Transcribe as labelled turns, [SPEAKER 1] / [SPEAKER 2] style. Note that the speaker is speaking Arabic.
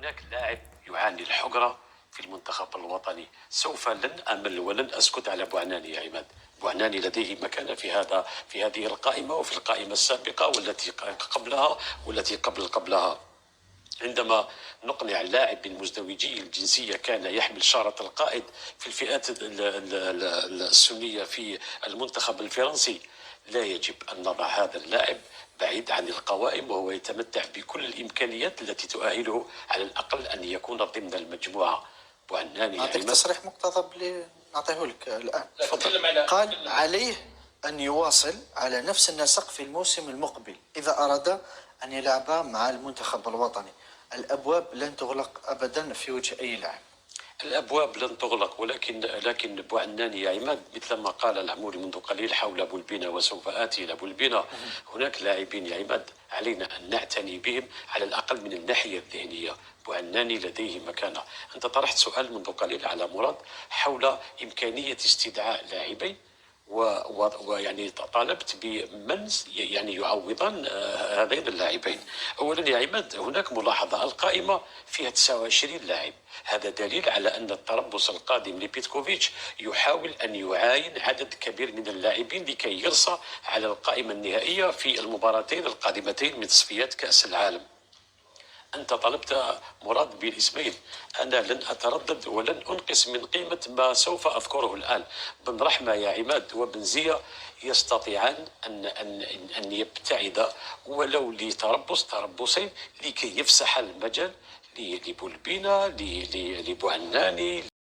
[SPEAKER 1] هناك لاعب يعاني الحقرة في المنتخب الوطني. سوف لن أمل ولن أسكت على بوعناني يا عماد. بوعناني لديه مكانة في هذه القائمة وفي القائمة السابقة والتي قبلها والتي قبلها. عندما نقنع اللاعب بالمزدوجي الجنسية كان يحمل شارة القائد في الفئات السنية في المنتخب الفرنسي، لا يجب أن نضع هذا اللاعب بعيد عن القوائم وهو يتمتع بكل الإمكانيات التي تؤهله على الأقل أن يكون ضمن المجموعة. بوعناني
[SPEAKER 2] أعطيك تصريح مقتضب نعطيه لك الآن. قال عليه أن يواصل على نفس النسق في الموسم المقبل إذا أراد أن يلعب مع المنتخب الوطني. الأبواب لن تغلق أبدا في وجه أي لاعب.
[SPEAKER 1] الأبواب لن تغلق، لكن بوعناني يا عماد مثل ما قال العموري منذ قليل حول بولبينا وسوف آتي إلى بولبينا. هناك لاعبين يا عماد علينا أن نعتني بهم على الأقل من الناحية الذهنية. بوعناني لديه مكانة. أنت طرحت سؤال منذ قليل على مراد حول إمكانية استدعاء لاعبين ويعني طالبت بمن يعني يعوضان هذين اللاعبين. اولا يا عماد هناك ملاحظه، القائمه فيها 29 لاعب، هذا دليل على ان التربص القادم لبيتكوفيتش يحاول ان يعاين عدد كبير من اللاعبين لكي يرسى على القائمه النهائيه في المباراتين القادمتين من تصفيات كاس العالم. أنت طلبت مراد بالاسمين، أنا لن أتردد ولن أنقص من قيمة ما سوف أذكره الآن. بن رحمة يا عماد وبن زية يستطيعان أن يبتعد ولو تربصين لكي يفسح المجال لبولبينا لبوعناني